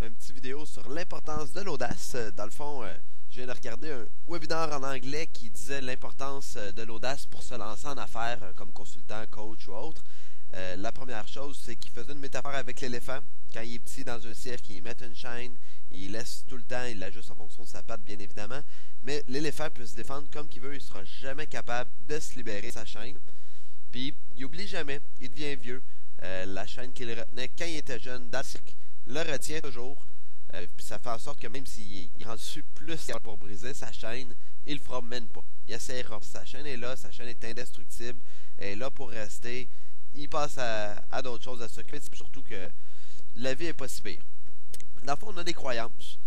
un petit vidéo sur l'importance de l'audace. Dans le fond, je viens de regarder un webinaire en anglais qui disait l'importance de l'audace pour se lancer en affaires comme consultant, coach ou autre. La première chose, c'est qu'il faisait une métaphore avec l'éléphant. Quand il est petit dans un cirque, il met une chaîne, il laisse tout le temps, il l'ajuste en fonction de sa patte, bien évidemment. Mais l'éléphant peut se défendre comme qu'il veut, il sera jamais capable de se libérer de sa chaîne. Puis, il oublie jamais, il devient vieux. La chaîne qu'il retenait quand il était jeune dans le cirque le retient toujours. Puis ça fait en sorte que même s'il est rendu plus pour briser sa chaîne, il le fera même pas. Il essaiera. Sa chaîne est là, sa chaîne est indestructible, elle est là pour rester. Il passe à d'autres choses à s'occuper, surtout que la vie est pas si pire. Dans le fond, on a des croyances.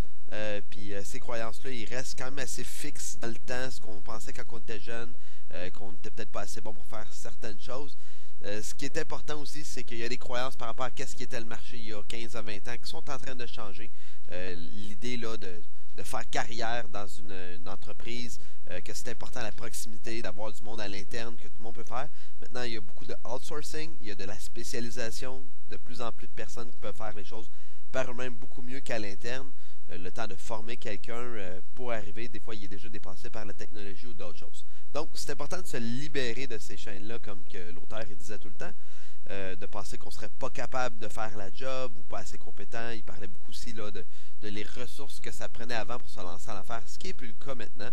Puis ces croyances-là, ils restent quand même assez fixes dans le temps, ce qu'on pensait quand on était jeune, qu'on n'était peut-être pas assez bon pour faire certaines choses. Ce qui est important aussi, c'est qu'il y a des croyances par rapport à qu'est-ce qui était le marché il y a 15 à 20 ans qui sont en train de changer. L'idée là de faire carrière dans une entreprise, que c'est important la proximité, d'avoir du monde à l'interne que tout le monde peut faire. Maintenant, il y a beaucoup de outsourcing, il y a de la spécialisation, de plus en plus de personnes qui peuvent faire les choses par eux-mêmes beaucoup mieux qu'à l'interne. Le temps de former quelqu'un pour arriver, des fois il est déjà dépassé par la technologie ou d'autres choses. Donc c'est important de se libérer de ces chaînes-là, comme que l'auteur il disait tout le temps, de penser qu'on serait pas capable de faire la job ou pas assez compétent. Il parlait beaucoup aussi là, de les ressources que ça prenait avant pour se lancer en affaires, ce qui n'est plus le cas maintenant.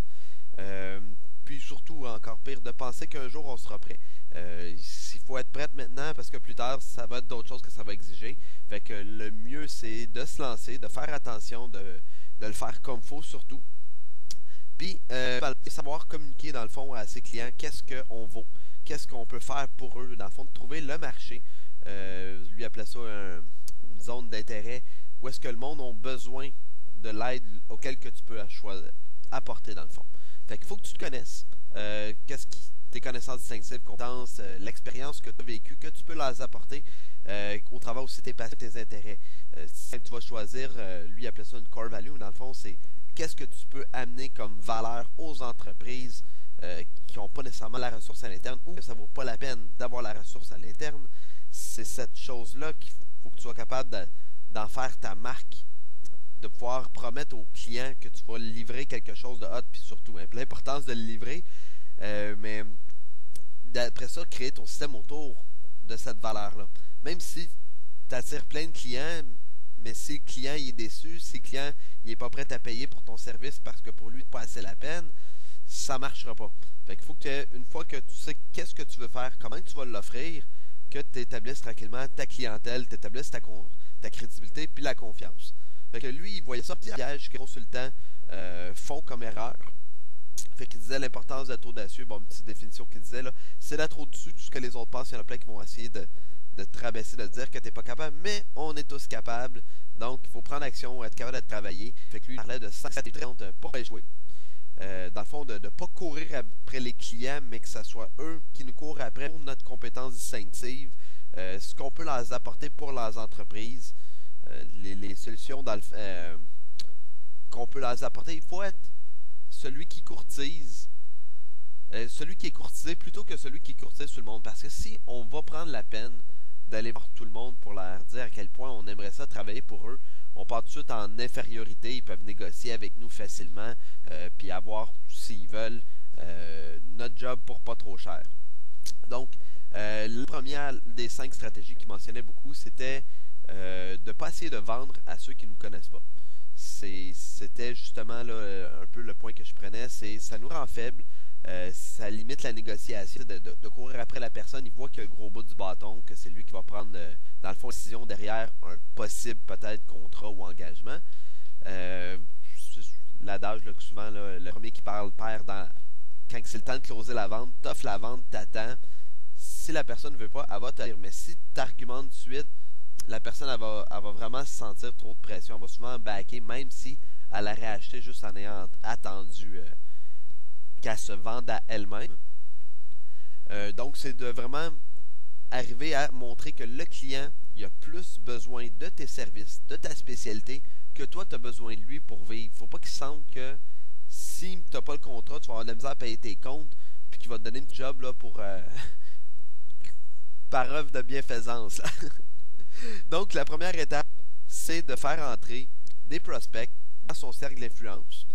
Puis surtout, encore pire, de penser qu'un jour on sera prêt. Il faut être prête maintenant parce que plus tard, ça va être d'autres choses que ça va exiger. Fait que le mieux, c'est de se lancer, de faire attention, de le faire comme il faut surtout. Puis, savoir communiquer dans le fond à ses clients qu'est-ce qu'on vaut, qu'est-ce qu'on peut faire pour eux, dans le fond, de trouver le marché. Lui appelait ça une zone d'intérêt où est-ce que le monde a besoin de l'aide auquel que tu peux apporter dans le fond. Fait qu'il faut que tu te connaisses. Tes connaissances distinctives, compétences, l'expérience que tu as vécue, que tu peux leur apporter au travers aussi tes passions, tes intérêts. Si tu vas choisir, lui appelait ça une core value, mais dans le fond, c'est qu'est-ce que tu peux amener comme valeur aux entreprises qui n'ont pas nécessairement la ressource à l'interne ou que ça ne vaut pas la peine d'avoir la ressource à l'interne. C'est cette chose-là qu'il faut que tu sois capable d'en faire ta marque, de pouvoir promettre aux clients que tu vas livrer quelque chose de hot, puis surtout l'importance de le livrer, mais d'après ça, créer ton système autour de cette valeur-là. Même si tu attires plein de clients, mais si le client il est déçu, si le client il n'est pas prêt à payer pour ton service parce que pour lui, c'est pas assez la peine, ça ne marchera pas. Fait qu'il faut que une fois que tu sais qu'est-ce que tu veux faire, comment tu vas l'offrir, que tu établisses tranquillement ta clientèle, tu établisses ta crédibilité puis la confiance. Fait que lui, il voyait ça piège que les consultants font comme erreur. Fait qu'il disait l'importance d'être audacieux. Bon, une petite définition qu'il disait là, c'est d'être au-dessus de tout ce que les autres pensent. Il y en a plein qui vont essayer de te rabaisser, de te dire que t'es pas capable, mais on est tous capables. Donc, il faut prendre action, être capable de travailler. Fait que lui, il parlait de 5 30 pour échouer. Dans le fond, de ne pas courir après les clients, mais que ce soit eux qui nous courent après pour notre compétence distinctive, ce qu'on peut leur apporter pour leurs entreprises, les solutions qu'on peut leur apporter. Il faut être celui qui courtise, celui qui est courtisé plutôt que celui qui courtise tout le monde. Parce que si on va prendre la peine d'aller voir tout le monde pour leur dire à quel point on aimerait ça travailler pour eux, on part tout de suite en infériorité. Ils peuvent négocier avec nous facilement, puis avoir, s'ils veulent, notre job pour pas trop cher. Donc, la première des 5 stratégies qu'il mentionnait beaucoup, c'était de ne pas essayer de vendre à ceux qui ne nous connaissent pas. C'était justement là, un peu le point que je prenais, c'est ça nous rend faibles, ça limite la négociation, de courir après la personne. Il voit qu'il y a le gros bout du bâton, que c'est lui qui va prendre dans le fond la décision derrière un possible peut-être contrat ou engagement. L'adage là, que souvent là, le premier qui parle perd quand c'est le temps de closer la vente, t'offres la vente, t'attends. Si la personne ne veut pas, elle va te dire, mais si tu argumentes de suite, la personne elle va vraiment se sentir trop de pression. Elle va souvent backer, même si elle aurait acheté juste en ayant attendu qu'elle se vende à elle-même. Donc, c'est de vraiment arriver à montrer que le client il a plus besoin de tes services, de ta spécialité, que toi, tu as besoin de lui pour vivre. Il ne faut pas qu'il sente que si tu n'as pas le contrat, tu vas avoir de la misère à payer tes comptes, puis qu'il va te donner une job là, pour par œuvre de bienfaisance. Donc, la première étape, c'est de faire entrer des prospects dans son cercle d'influence.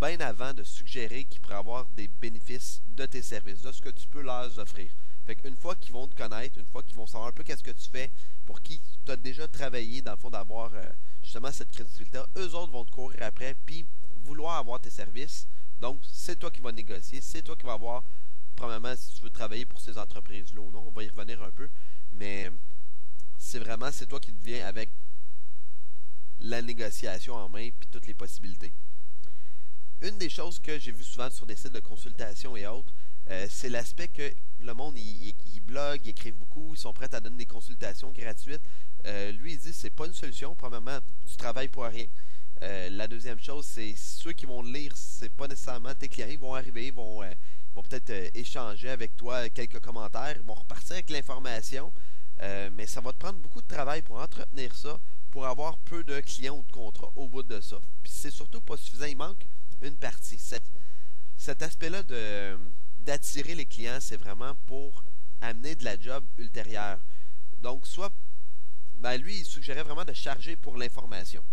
Bien avant de suggérer qu'ils pourraient avoir des bénéfices de tes services, de ce que tu peux leur offrir. Fait qu'une fois qu'ils vont te connaître, une fois qu'ils vont savoir un peu qu'est-ce que tu fais, pour qui tu as déjà travaillé, dans le fond, d'avoir justement cette crédibilité, eux autres vont te courir après, puis vouloir avoir tes services. Donc, c'est toi qui vas négocier, c'est toi qui vas avoir, premièrement, si tu veux travailler pour ces entreprises-là ou non, on va y revenir un peu, mais c'est toi qui deviens avec la négociation en main, puis toutes les possibilités. Une des choses que j'ai vu souvent sur des sites de consultation et autres, c'est l'aspect que le monde, il blogue, il écrivent beaucoup, ils sont prêts à donner des consultations gratuites. Lui, il dit c'est pas une solution. Premièrement, tu travailles pour rien. La deuxième chose, c'est ceux qui vont le lire, c'est pas nécessairement tes clients. Ils vont arriver, vont peut-être échanger avec toi quelques commentaires, ils vont repartir avec l'information, mais ça va te prendre beaucoup de travail pour entretenir ça, pour avoir peu de clients ou de contrats au bout de ça. Puis c'est surtout pas suffisant, il manque une partie. Cet aspect-là d'attirer les clients, c'est vraiment pour amener de la job ultérieure. Donc, soit, lui, il suggérait vraiment de charger pour l'information.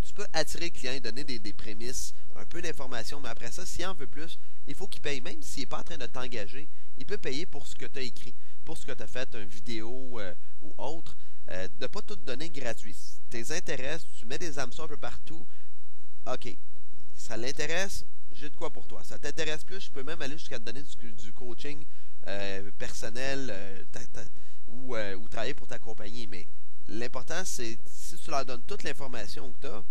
Tu peux attirer le client et donner des prémices, un peu d'information, mais après ça, s'il en veut plus, il faut qu'il paye. Même s'il n'est pas en train de t'engager, il peut payer pour ce que tu as écrit, pour ce que tu as fait, une vidéo ou autre, de ne pas tout donner gratuit. Si tes intéresse, tu mets des hameçons un peu partout, ok, ça l'intéresse, j'ai de quoi pour toi. Ça t'intéresse plus, je peux même aller jusqu'à te donner du coaching personnel ou travailler pour ta compagnie. Mais l'important, c'est si tu leur donnes toute l'information que tu as,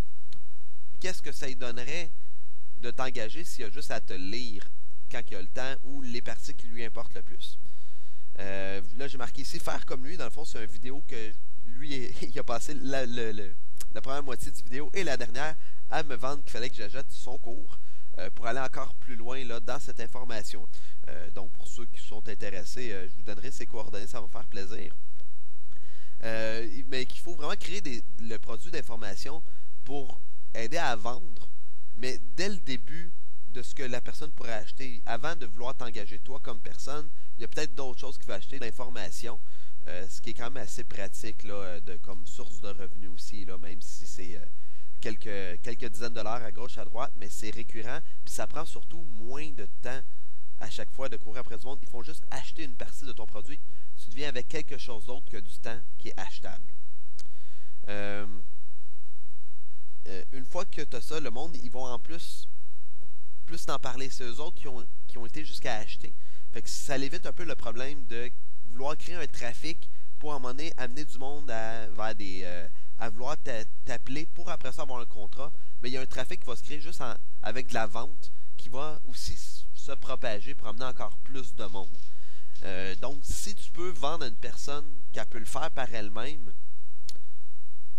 qu'est-ce que ça lui donnerait de t'engager s'il y a juste à te lire quand il a le temps ou les parties qui lui importent le plus. Là, j'ai marqué ici, faire comme lui. Dans le fond, c'est une vidéo que lui, il a passé la première moitié du vidéo et la dernière à me vendre qu'il fallait que j'achète son cours pour aller encore plus loin là, dans cette information. Donc, pour ceux qui sont intéressés, je vous donnerai ses coordonnées, ça va me faire plaisir. Mais qu'il faut vraiment créer le produit d'information pour aider à vendre, mais dès le début de ce que la personne pourrait acheter, avant de vouloir t'engager toi comme personne, il y a peut-être d'autres choses qu'il va acheter, d'informations, ce qui est quand même assez pratique là, comme source de revenus aussi, là, même si c'est quelques dizaines de dollars à gauche, à droite, mais c'est récurrent, puis ça prend surtout moins de temps à chaque fois de courir après du monde. Ils font juste acheter une partie de ton produit, tu deviens avec quelque chose d'autre que du temps qui est achetable. Une fois que tu as ça, le monde, ils vont en plus t'en parler. C'est eux autres qui ont été jusqu'à acheter. Fait que ça évite un peu le problème de vouloir créer un trafic pour à un moment donné amener du monde à vouloir t'appeler pour après ça avoir un contrat. Mais il y a un trafic qui va se créer juste avec de la vente qui va aussi se propager pour amener encore plus de monde. Donc, si tu peux vendre à une personne qui peut le faire par elle-même,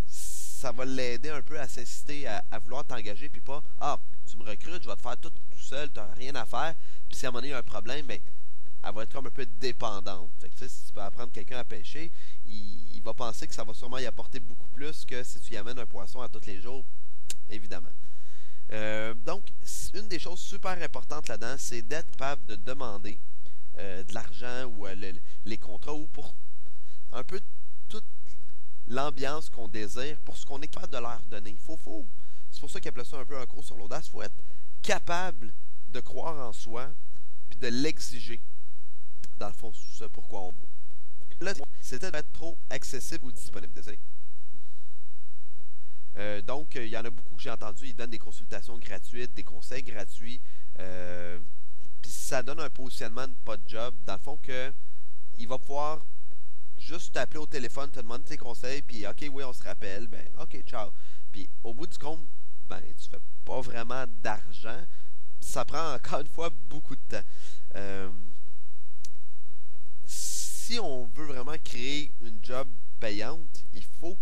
ça va l'aider un peu à s'inciter à vouloir t'engager, puis pas « Ah, tu me recrutes, je vais te faire tout seul, tu n'as rien à faire. » Puis si à un moment donné, il y a un problème, ben, elle va être comme un peu dépendante. Fait que, si tu peux apprendre quelqu'un à pêcher, il va penser que ça va sûrement y apporter beaucoup plus que si tu y amènes un poisson à tous les jours, évidemment. Donc, une des choses super importantes là-dedans, c'est d'être capable de demander de l'argent ou les contrats ou pour un peu toute l'ambiance qu'on désire pour ce qu'on est capable de leur donner. C'est pour ça qu'ils appellent ça un peu un cours sur l'audace. Il faut être capable de croire en soi puis de l'exiger. Dans le fond, c'est pourquoi on vaut. Là, c'était d'être trop accessible ou disponible. Donc, il y en a beaucoup que j'ai entendu, ils donnent des consultations gratuites, des conseils gratuits. Puis ça donne un positionnement de pas de job. Dans le fond, que il va pouvoir juste t'appeler au téléphone, te demander tes conseils, puis OK, oui, on se rappelle, ben OK, ciao. Puis au bout du compte, ben tu fais pas vraiment d'argent. Ça prend encore une fois beaucoup de temps. Si on veut vraiment créer une job payante, il faut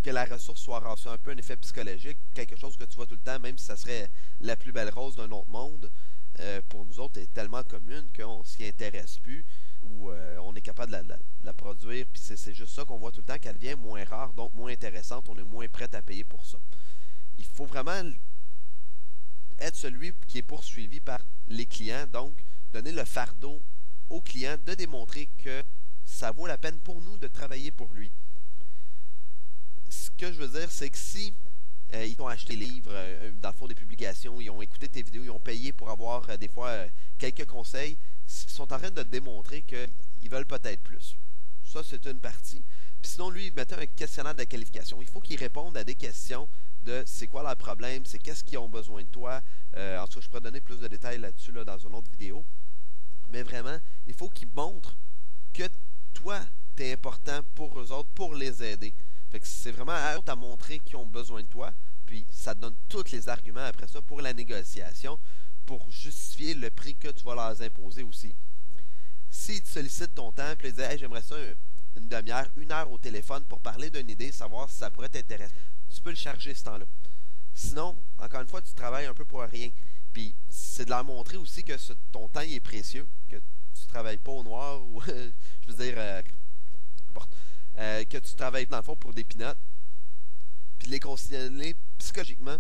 que la ressource soit reçue, un peu un effet psychologique, quelque chose que tu vois tout le temps, même si ça serait la plus belle rose d'un autre monde, pour nous autres, est tellement commune qu'on s'y intéresse plus, ou on est capable de la produire, puis c'est juste ça qu'on voit tout le temps, qu'elle devient moins rare, donc moins intéressante, on est moins prêt à payer pour ça. Il faut vraiment être celui qui est poursuivi par les clients, donc donner le fardeau au client, de démontrer que ça vaut la peine pour nous de travailler pour lui. Une des choses que je trouve super importante là-dedans, c'est d'être capable de demander de l'argent ou pour un peu toute l'ambiance qu'on désire pour ce qu'on est capable de leur donner. Il faut vraiment être capable de que je veux dire, c'est que si ils t'ont acheté des livres, dans le fond des publications, ils ont écouté tes vidéos, ils ont payé pour avoir des fois quelques conseils, ils sont en train de te démontrer qu'ils veulent peut-être plus. Ça, c'est une partie. Puis sinon, lui, il mettait un questionnaire de qualification. Il faut qu'ils répondent à des questions de c'est quoi leur problème, c'est qu'est-ce qu'ils ont besoin de toi. En tout cas, je pourrais donner plus de détails là-dessus là, dans une autre vidéo. Mais vraiment, il faut qu'ils montrent que toi, t'es important pour eux autres, pour les aider. Fait que c'est vraiment à eux à montrer qu'ils ont besoin de toi. Puis ça te donne tous les arguments après ça pour la négociation, pour justifier le prix que tu vas leur imposer aussi. S'ils te sollicitent ton temps, puis ils disent hey, j'aimerais ça une demi-heure, 1 heure au téléphone pour parler d'une idée, savoir si ça pourrait t'intéresser, tu peux le charger ce temps-là. Sinon, encore une fois, tu travailles un peu pour rien. Puis c'est de leur montrer aussi que ton temps il est précieux, que tu travailles pas au noir ou je veux dire que tu travailles dans le fond pour des pinottes. Puis de les considérer psychologiquement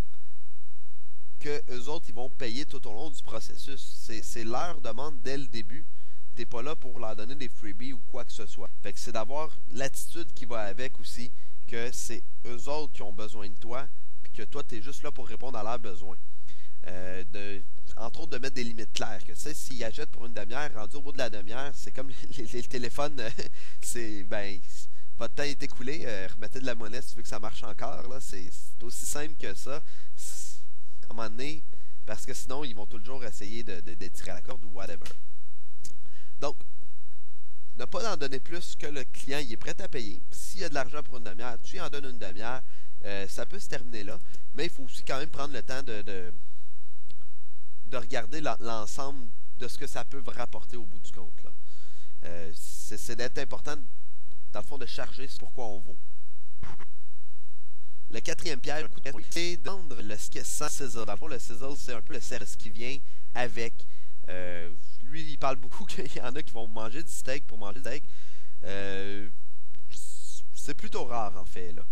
que eux autres ils vont payer tout au long du processus. C'est leur demande dès le début. T'es pas là pour leur donner des freebies ou quoi que ce soit. Fait que c'est d'avoir l'attitude qui va avec aussi, que c'est eux autres qui ont besoin de toi, puis que toi t'es juste là pour répondre à leurs besoins. Entre autres de mettre des limites claires, que tu sais, s'ils achètent pour une demi-heure, rendu au bout de la demi-heure, c'est comme les téléphones, c'est ben votre temps est écoulé, remettez de la monnaie si tu veux que ça marche encore, là, c'est aussi simple que ça. À un moment donné, parce que sinon ils vont toujours essayer de tirer à la corde ou whatever. Donc, ne pas en donner plus que le client il est prêt à payer. S'il y a de l'argent pour une demi-heure, tu en donnes une demi-heure, ça peut se terminer là, mais il faut aussi quand même prendre le temps de regarder l'ensemble de ce que ça peut rapporter au bout du compte. C'est d'être important, dans le fond, de charger pourquoi on vaut. Le quatrième piège, c'est de vendre le sans sizzle. Dans le fond, le sizzle, c'est un peu le service qui vient avec. Lui, il parle beaucoup qu'il y en a qui vont manger du steak pour manger du steak. C'est plutôt rare, en fait, là.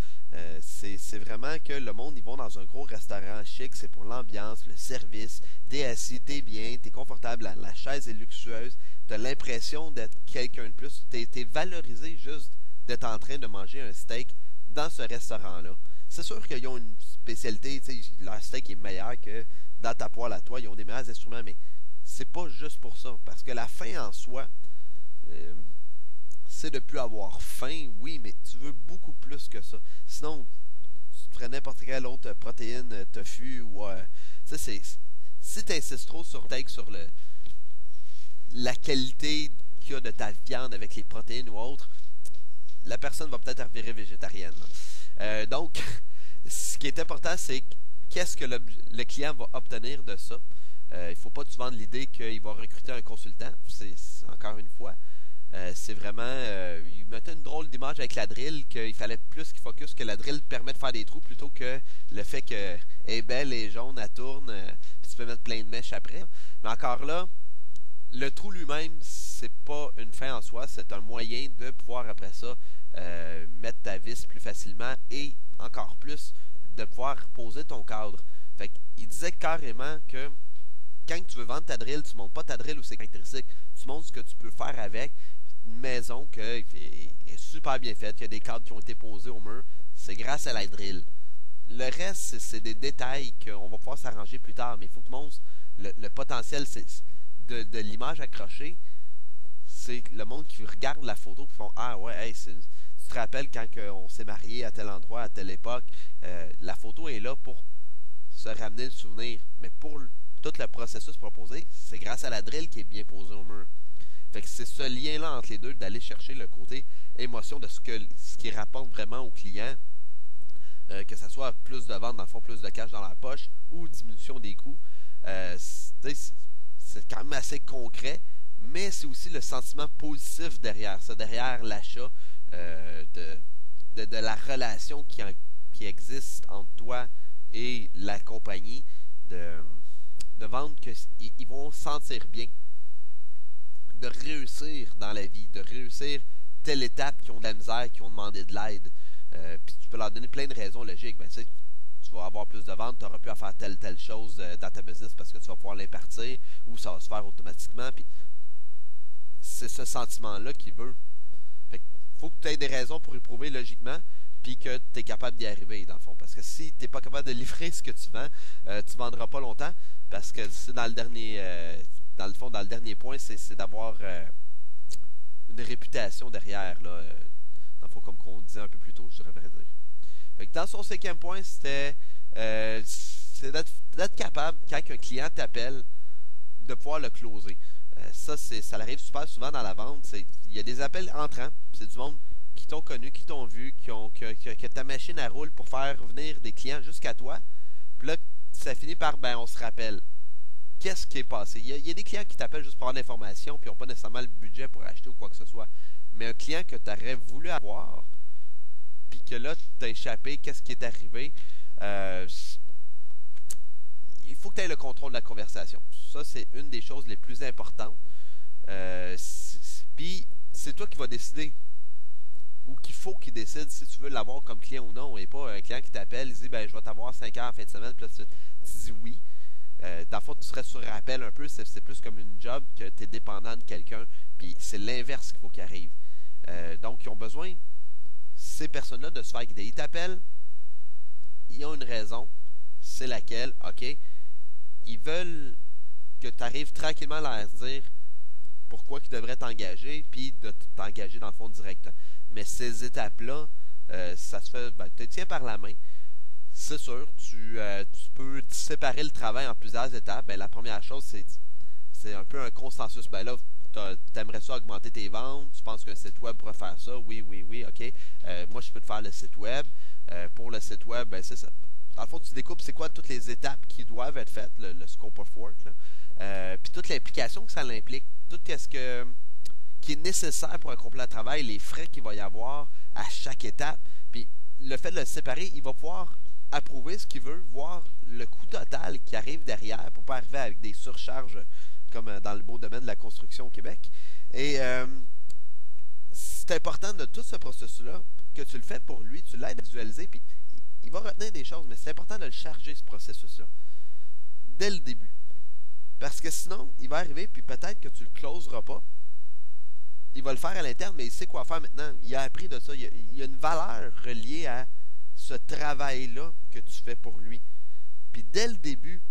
C'est vraiment que le monde, ils vont dans un gros restaurant chic, c'est pour l'ambiance, le service, t'es assis, t'es bien, t'es confortable, la chaise est luxueuse, t'as l'impression d'être quelqu'un de plus, t'es valorisé juste d'être en train de manger un steak dans ce restaurant-là. C'est sûr qu'ils ont une spécialité, leur steak est meilleur que dans ta poêle à toi, ils ont des meilleurs instruments, mais c'est pas juste pour ça, parce que la faim en soi, c'est de plus avoir faim, oui, mais tu veux beaucoup plus que ça. Sinon, tu ferais n'importe quelle autre protéine, tofu, ou si tu insistes trop sur la qualité qu'il y a de ta viande avec les protéines ou autres, la personne va peut-être revirer végétarienne. Donc, ce qui est important, c'est qu'est-ce que le client va obtenir de ça. Il ne faut pas que tu vendes l'idée qu'il va recruter un consultant. C'est encore une fois. C'est vraiment... il mettait une drôle d'image avec la drill, qu'il fallait plus qu'il focus que la drill permet de faire des trous plutôt que le fait qu'elle est belle et jaune, elle tourne, puis tu peux mettre plein de mèches après. Mais encore là, le trou lui-même, c'est pas une fin en soi, c'est un moyen de pouvoir après ça mettre ta vis plus facilement et encore plus de pouvoir poser ton cadre. Fait qu'il disait carrément que quand tu veux vendre ta drill, tu montres pas ta drill ou ses caractéristiques, tu montres ce que tu peux faire avec. Une maison qui est super bien faite, il y a des cadres qui ont été posés au mur, c'est grâce à la drill. Le reste, c'est des détails qu'on va pouvoir s'arranger plus tard, mais il faut que tu montres le potentiel de l'image accrochée. C'est le monde qui regarde la photo et font ah ouais, hey, tu te rappelles quand on s'est marié à tel endroit, à telle époque, la photo est là pour se ramener le souvenir, mais pour tout le processus proposé, c'est grâce à la drill qui est bien posée au mur. Fait que c'est ce lien-là entre les deux, d'aller chercher le côté émotion de ce qui rapporte vraiment au client, que ça soit plus de vente, dans le fond, plus de cash dans la poche, ou diminution des coûts. C'est quand même assez concret, mais c'est aussi le sentiment positif derrière ça, derrière l'achat, de la relation qui existe entre toi et la compagnie, de vendre qu'ils vont sentir bien, de réussir dans la vie, de réussir telle étape, qui ont de la misère, qui ont demandé de l'aide. Puis tu peux leur donner plein de raisons logiques. Ben, tu vas avoir plus de ventes, tu n'auras plus à faire telle chose dans ta business parce que tu vas pouvoir l'impartir ou ça va se faire automatiquement. Puis c'est ce sentiment-là qu'il veut. Fait qu'il faut que tu aies des raisons pour y prouver logiquement. puis que tu es capable d'y arriver, dans le fond. Parce que si tu n'es pas capable de livrer ce que tu vends, tu vendras pas longtemps, parce que c'est dans le dernier, dans le fond, dans le dernier point, c'est d'avoir une réputation derrière, là, dans le fond, comme on disait un peu plus tôt, je devrais dire. Fait que dans son cinquième point, c'est d'être capable, quand un client t'appelle, de pouvoir le closer. Ça arrive super souvent dans la vente. Il y a des appels entrants, c'est du monde qui t'ont connu, qui t'ont vu, que ta machine à roule pour faire venir des clients jusqu'à toi. Puis là, ça finit par, ben, on se rappelle. Qu'est-ce qui est passé? Il y a des clients qui t'appellent juste pour avoir de l'information, puis n'ont pas nécessairement le budget pour acheter ou quoi que ce soit. Mais un client que tu aurais voulu avoir, puis que là, t'as échappé, qu'est-ce qui est arrivé? Il faut que tu aies le contrôle de la conversation. Ça, c'est une des choses les plus importantes. Puis, c'est toi qui vas décider, ou qu'il faut qu'il décide si tu veux l'avoir comme client ou non, et pas un client qui t'appelle, il dit, ben, je vais t'avoir 5 heures en fin de semaine, puis là, tu dis oui. Dans le fond, tu serais sur rappel un peu, c'est plus comme une job que tu es dépendant de quelqu'un, puis c'est l'inverse qu'il faut qu'il arrive. Donc, ils ont besoin, ces personnes-là, de se faire guider. Ils t'appellent, ils ont une raison, c'est laquelle, ok, ils veulent que tu arrives tranquillement à leur dire pourquoi ils devraient t'engager, puis de t'engager dans le fond direct. Mais ces étapes-là, ça se fait, ben, tu te tiens par la main. C'est sûr, tu peux séparer le travail en plusieurs étapes. Ben, la première chose, c'est un peu un consensus. Ben là, t'aimerais ça augmenter tes ventes, tu penses qu'un site web pourrait faire ça, oui, ok. Moi, je peux te faire le site web. Pour le site web, ben c'est ça. Dans le fond, tu découpes c'est quoi toutes les étapes qui doivent être faites, le scope of work, puis toute l'implication que ça l'implique, tout ce qui est nécessaire pour accomplir le travail, les frais qu'il va y avoir à chaque étape. Puis le fait de le séparer, il va pouvoir approuver ce qu'il veut, voir le coût total qui arrive derrière pour pas arriver avec des surcharges comme dans le beau domaine de la construction au Québec. Et c'est important de tout ce processus-là que tu le fais pour lui, tu l'aides à visualiser, puis il va retenir des choses, mais c'est important de le charger, ce processus-là, dès le début. Parce que sinon, il va arriver, puis peut-être que tu le closeras pas. Il va le faire à l'interne, mais il sait quoi faire maintenant. Il a appris de ça. Il y a une valeur reliée à ce travail-là que tu fais pour lui. Puis dès le début,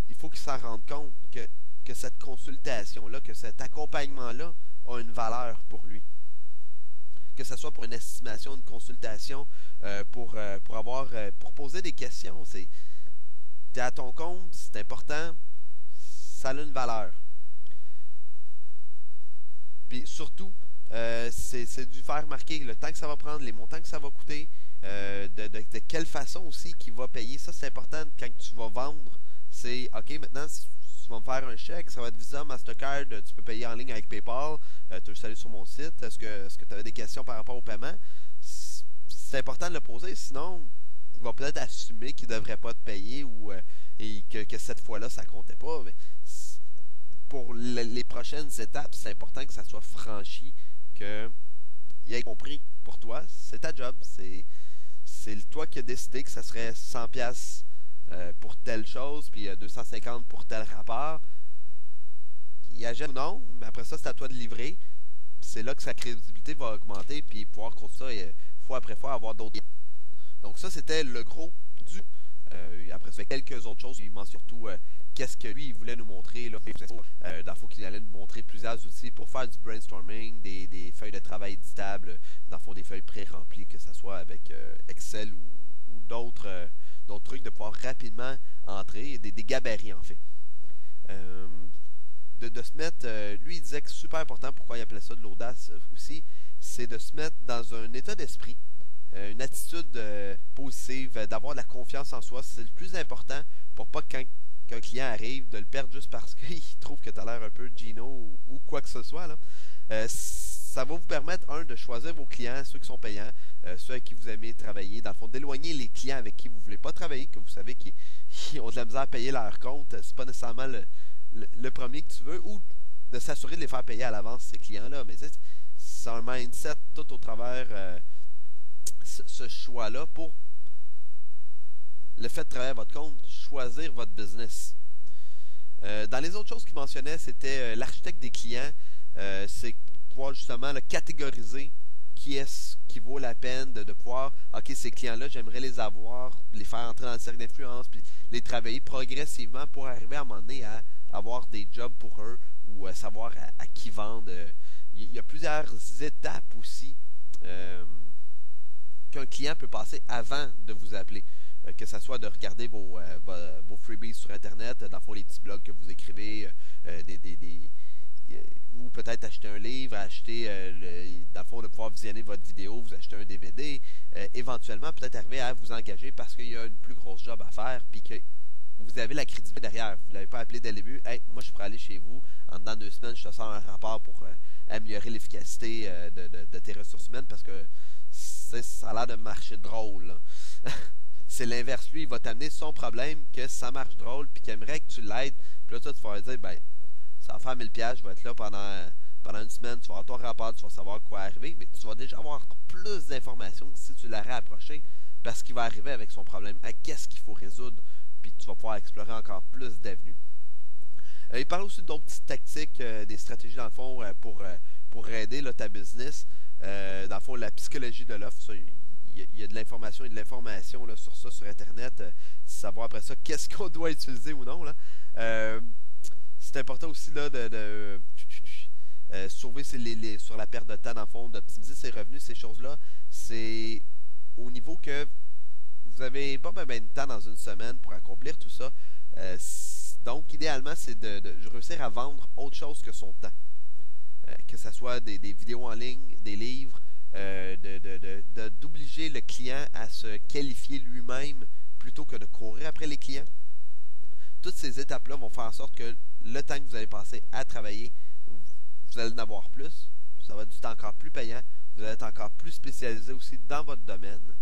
il faut qu'il s'en rende compte que cette consultation-là, que cet accompagnement-là a une valeur pour lui. Que ce soit pour une estimation, une consultation, pour poser des questions. T'es à ton compte, c'est important, ça a une valeur. Puis surtout, c'est du faire marquer le temps que ça va prendre, les montants que ça va coûter, de quelle façon aussi qu'il va payer. Ça, c'est important quand tu vas vendre. C'est, OK, maintenant, tu vas me faire un chèque, ça va être Visa, Mastercard, tu peux payer en ligne avec PayPal, tu as juste aller sur mon site. Est-ce que tu avais des questions par rapport au paiement? C'est important de le poser, sinon, il va peut-être assumer qu'il ne devrait pas te payer et que cette fois-là, ça comptait pas. Mais pour les prochaines étapes, c'est important que ça soit franchi, qu'il ait compris pour toi, c'est ta job, c'est toi qui as décidé que ça serait 100$ pour telle chose, puis 250$ pour tel rapport. Il agit ou non, mais après ça, c'est à toi de livrer. C'est là que sa crédibilité va augmenter, puis pouvoir continuer ça fois après fois avoir d'autres. Donc ça, c'était le gros du. Après ça, quelques autres choses. Il mentionne surtout qu'est-ce que lui, il voulait nous montrer. Là, dans le fond, qu'il allait nous montrer plusieurs outils pour faire du brainstorming, des feuilles de travail éditables, dans le fond, des feuilles pré-remplies, que ce soit avec Excel ou d'autres trucs, de pouvoir rapidement entrer, des gabarits en fait. De se mettre, lui il disait que c'est super important, pourquoi il appelait ça de l'audace aussi, c'est de se mettre dans un état d'esprit, une attitude positive, d'avoir de la confiance en soi. C'est le plus important pour pas qu'un client arrive de le perdre juste parce qu'il trouve que tu as l'air un peu Gino ou quoi que ce soit là. Ça va vous permettre, de choisir vos clients, ceux qui sont payants, ceux avec qui vous aimez travailler, dans le fond, d'éloigner les clients avec qui vous ne voulez pas travailler, que vous savez qu'ils ont de la misère à payer leur compte. C'est pas nécessairement le premier que tu veux, ou de s'assurer de les faire payer à l'avance, ces clients-là. Mais c'est un mindset tout au travers ce choix-là pour le fait de travailler à votre compte, choisir votre business. Dans les autres choses qu'il mentionnait, c'était l'architecte des clients. C'est pouvoir justement catégoriser qui est-ce qui vaut la peine de pouvoir, ok, ces clients-là, j'aimerais les avoir, les faire entrer dans le cercle d'influence, puis les travailler progressivement pour arriver à un moment donné à avoir des jobs pour eux ou à savoir à qui vendre. Il y a plusieurs étapes aussi qu'un client peut passer avant de vous appeler. Que ce soit de regarder vos freebies sur Internet, dans le fond, les petits blogs que vous écrivez, ou peut-être acheter un livre, dans le fond, de pouvoir visionner votre vidéo, vous acheter un DVD, éventuellement, peut-être arriver à vous engager parce qu'il y a une plus grosse job à faire, puis que vous avez la crédibilité derrière. Vous ne l'avez pas appelé dès le début. Hey, moi, je pourrais aller chez vous. En dedans de 2 semaines, je te sors un rapport pour améliorer l'efficacité de tes ressources humaines parce que ça a l'air de marcher drôle. C'est l'inverse. Lui, il va t'amener son problème, que ça marche drôle, puis qu'il aimerait que tu l'aides. Puis là, toi, tu vas dire, ben, ça va faire 1000$, je vais être là pendant une semaine, tu vas avoir ton rapport, tu vas savoir quoi arriver, mais tu vas déjà avoir plus d'informations si tu l'aurais approché, parce qu'il va arriver avec son problème. Qu'est-ce qu'il faut résoudre, puis tu vas pouvoir explorer encore plus d'avenues. Il parle aussi d'autres petites tactiques, des stratégies dans le fond pour aider là, ta business. Dans le fond, la psychologie de l'offre, il y a de l'information et de l'information là, sur ça sur Internet. Savoir après ça qu'est-ce qu'on doit utiliser ou non. Là. C'est important aussi là, de sauver sur la perte de temps, dans le fond, d'optimiser ses revenus, ces choses-là. C'est au niveau que vous avez pas bien de temps dans une semaine pour accomplir tout ça. Donc, idéalement, c'est de réussir à vendre autre chose que son temps. Que ce soit des vidéos en ligne, des livres, d'obliger le client à se qualifier lui-même plutôt que de courir après les clients. Toutes ces étapes-là vont faire en sorte que le temps que vous allez passer à travailler, vous allez en avoir plus. Ça va être du temps encore plus payant. Vous allez être encore plus spécialisé aussi dans votre domaine.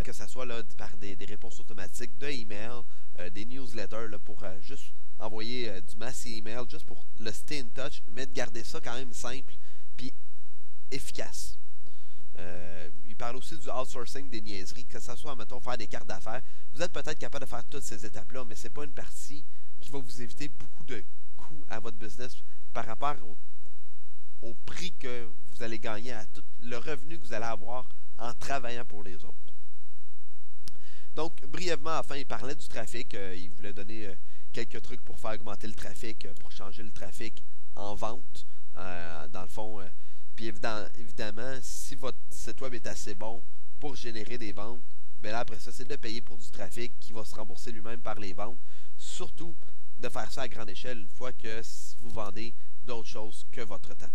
Que ce soit là, par des réponses automatiques, de email, des newsletters là, pour juste envoyer du mass email, juste pour le stay in touch, mais de garder ça quand même simple puis efficace. Il parle aussi du outsourcing des niaiseries, que ce soit, mettons, faire des cartes d'affaires. Vous êtes peut-être capable de faire toutes ces étapes-là, mais c'est pas une partie qui va vous éviter beaucoup de coûts à votre business par rapport au prix que vous allez gagner, à tout le revenu que vous allez avoir en travaillant pour les autres. Donc, brièvement, enfin, il parlait du trafic. Il voulait donner quelques trucs pour faire augmenter le trafic, pour changer le trafic en vente, dans le fond. Puis évidemment, si votre site web est assez bon pour générer des ventes, ben là, après ça, c'est de payer pour du trafic qui va se rembourser lui-même par les ventes. Surtout, de faire ça à grande échelle une fois que vous vendez d'autres choses que votre temps.